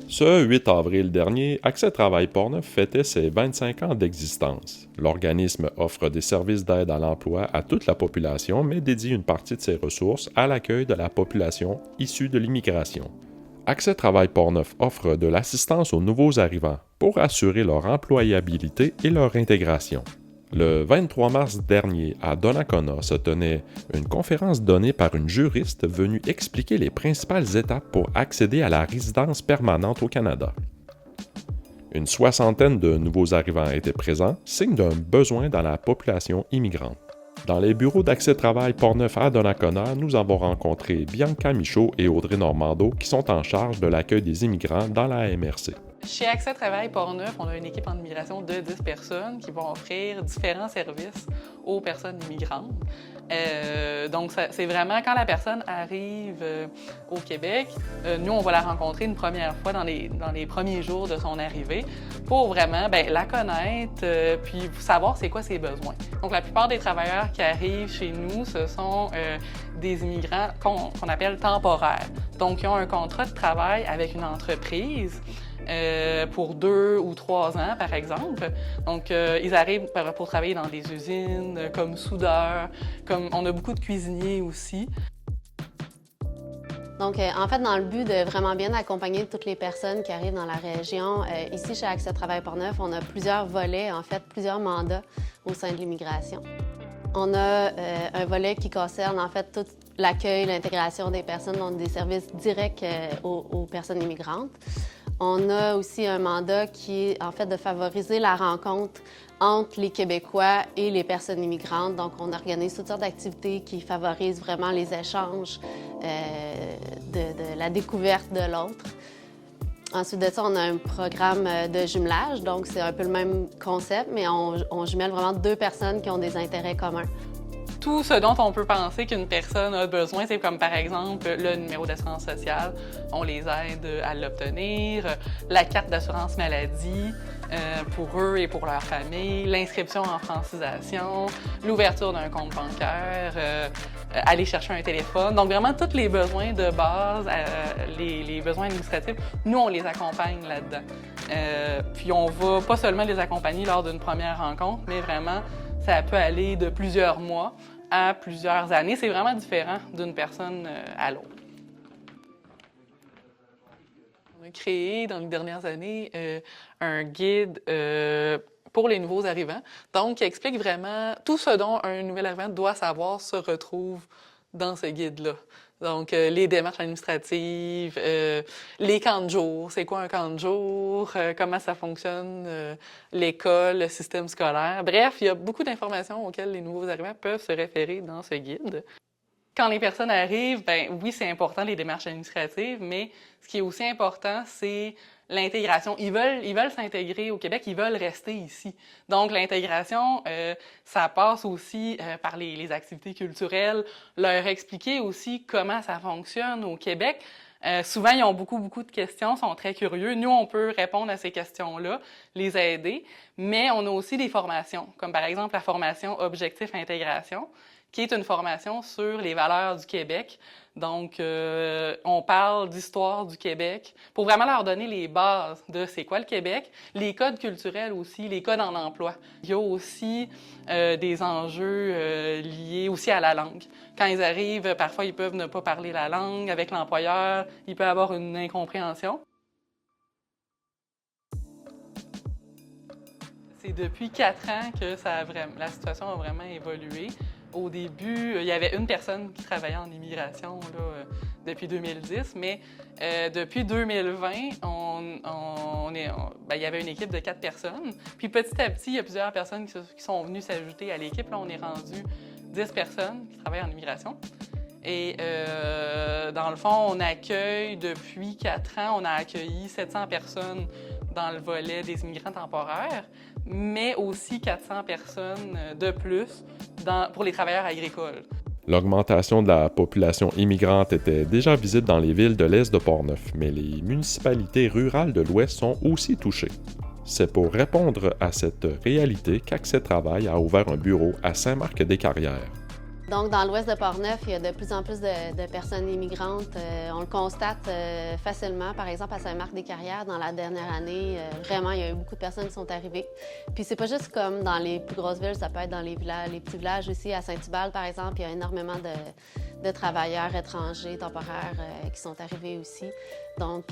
Ce 8 avril dernier, Accès Travail Portneuf fêtait ses 25 ans d'existence. L'organisme offre des services d'aide à l'emploi à toute la population, mais dédie une partie de ses ressources à l'accueil de la population issue de l'immigration. Accès Travail Portneuf offre de l'assistance aux nouveaux arrivants pour assurer leur employabilité et leur intégration. Le 23 mars dernier, à Donnacona, se tenait une conférence donnée par une juriste venue expliquer les principales étapes pour accéder à la résidence permanente au Canada. Une soixantaine de nouveaux arrivants étaient présents, signe d'un besoin dans la population immigrante. Dans les bureaux d'Accès Travail Portneuf à Donnacona, nous avons rencontré Bianca Michaud et Audrey Normando qui sont en charge de l'accueil des immigrants dans la MRC. Chez Accès Travail Portneuf, on a une équipe en immigration de 10 personnes qui vont offrir différents services aux personnes immigrantes. Donc, c'est vraiment quand la personne arrive au Québec, nous, on va la rencontrer une première fois dans les premiers jours de son arrivée pour vraiment la connaître puis savoir c'est quoi ses besoins. Donc, la plupart des travailleurs qui arrivent chez nous, ce sont des immigrants qu'on appelle temporaires. Donc, ils ont un contrat de travail avec une entreprise pour 2 ou 3 ans, par exemple. Donc, ils arrivent pour travailler dans des usines, comme soudeurs, comme on a beaucoup de cuisiniers aussi. Donc, en fait, dans le but de vraiment bien accompagner toutes les personnes qui arrivent dans la région, ici, chez Accès Travail Portneuf, on a plusieurs volets, en fait, plusieurs mandats au sein de l'immigration. On a un volet qui concerne, en fait, tout l'accueil, l'intégration des personnes, donc des services directs aux personnes immigrantes. On a aussi un mandat qui est en fait de favoriser la rencontre entre les Québécois et les personnes immigrantes. Donc, on organise toutes sortes d'activités qui favorisent vraiment les échanges, de la découverte de l'autre. Ensuite de ça, on a un programme de jumelage. Donc, c'est un peu le même concept, mais on jumelle vraiment 2 personnes qui ont des intérêts communs. Tout ce dont on peut penser qu'une personne a besoin, c'est comme par exemple le numéro d'assurance sociale, on les aide à l'obtenir, la carte d'assurance maladie pour eux et pour leur famille, l'inscription en francisation, l'ouverture d'un compte bancaire, aller chercher un téléphone. Donc vraiment tous les besoins de base, les besoins administratifs, nous on les accompagne là-dedans. Puis on va pas seulement les accompagner lors d'une première rencontre, mais vraiment ça peut aller de plusieurs mois à plusieurs années. C'est vraiment différent d'une personne à l'autre. On a créé dans les dernières années un guide pour les nouveaux arrivants, donc qui explique vraiment tout ce dont un nouvel arrivant doit savoir se retrouve dans ce guide-là. Donc, les démarches administratives, les camps de jour, c'est quoi un camp de jour, comment ça fonctionne, l'école, le système scolaire. Bref, il y a beaucoup d'informations auxquelles les nouveaux arrivants peuvent se référer dans ce guide. Quand les personnes arrivent, oui, c'est important les démarches administratives, mais ce qui est aussi important, c'est l'intégration. Ils veulent s'intégrer au Québec, ils veulent rester ici. Donc, l'intégration, ça passe aussi par les activités culturelles, leur expliquer aussi comment ça fonctionne au Québec. Souvent, ils ont beaucoup de questions, sont très curieux. Nous, on peut répondre à ces questions-là, les aider, mais on a aussi des formations, comme par exemple la formation Objectif Intégration, qui est une formation sur les valeurs du Québec. Donc, on parle d'histoire du Québec pour vraiment leur donner les bases de c'est quoi le Québec, les codes culturels aussi, les codes en emploi. Il y a aussi des enjeux liés aussi à la langue. Quand ils arrivent, parfois, ils peuvent ne pas parler la langue avec l'employeur, il peut y avoir une incompréhension. C'est depuis 4 ans que la situation a vraiment évolué. Au début, il y avait une personne qui travaillait en immigration depuis 2010, mais depuis 2020, il y avait une équipe de 4 personnes. Puis petit à petit, il y a plusieurs personnes qui sont venues s'ajouter à l'équipe. Là, on est rendu 10 personnes qui travaillent en immigration. Et dans le fond, on accueille depuis 4 ans, on a accueilli 700 personnes dans le volet des immigrants temporaires, mais aussi 400 personnes de plus pour les travailleurs agricoles. L'augmentation de la population immigrante était déjà visible dans les villes de l'Est de Portneuf, mais les municipalités rurales de l'Ouest sont aussi touchées. C'est pour répondre à cette réalité qu'Accès Travail a ouvert un bureau à Saint-Marc-des-Carrières. Donc, dans l'ouest de Portneuf, il y a de plus en plus de personnes immigrantes. On le constate facilement. Par exemple, à Saint-Marc-des-Carrières, dans la dernière année, vraiment, il y a eu beaucoup de personnes qui sont arrivées. Puis c'est pas juste comme dans les plus grosses villes, ça peut être dans les petits villages aussi. À Saint-Hubal, par exemple, il y a énormément de travailleurs étrangers temporaires qui sont arrivés aussi. Donc,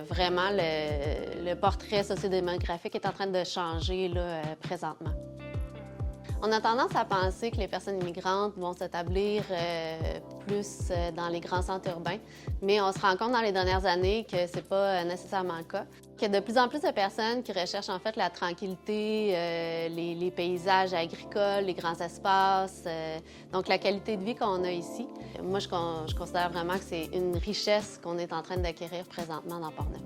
vraiment, le portrait sociodémographique est en train de changer là, présentement. On a tendance à penser que les personnes immigrantes vont s'établir plus dans les grands centres urbains, mais on se rend compte dans les dernières années que c'est pas nécessairement le cas. Qu'il y a de plus en plus de personnes qui recherchent en fait la tranquillité, les paysages agricoles, les grands espaces, donc la qualité de vie qu'on a ici. Moi, je considère vraiment que c'est une richesse qu'on est en train d'acquérir présentement dans Portneuf.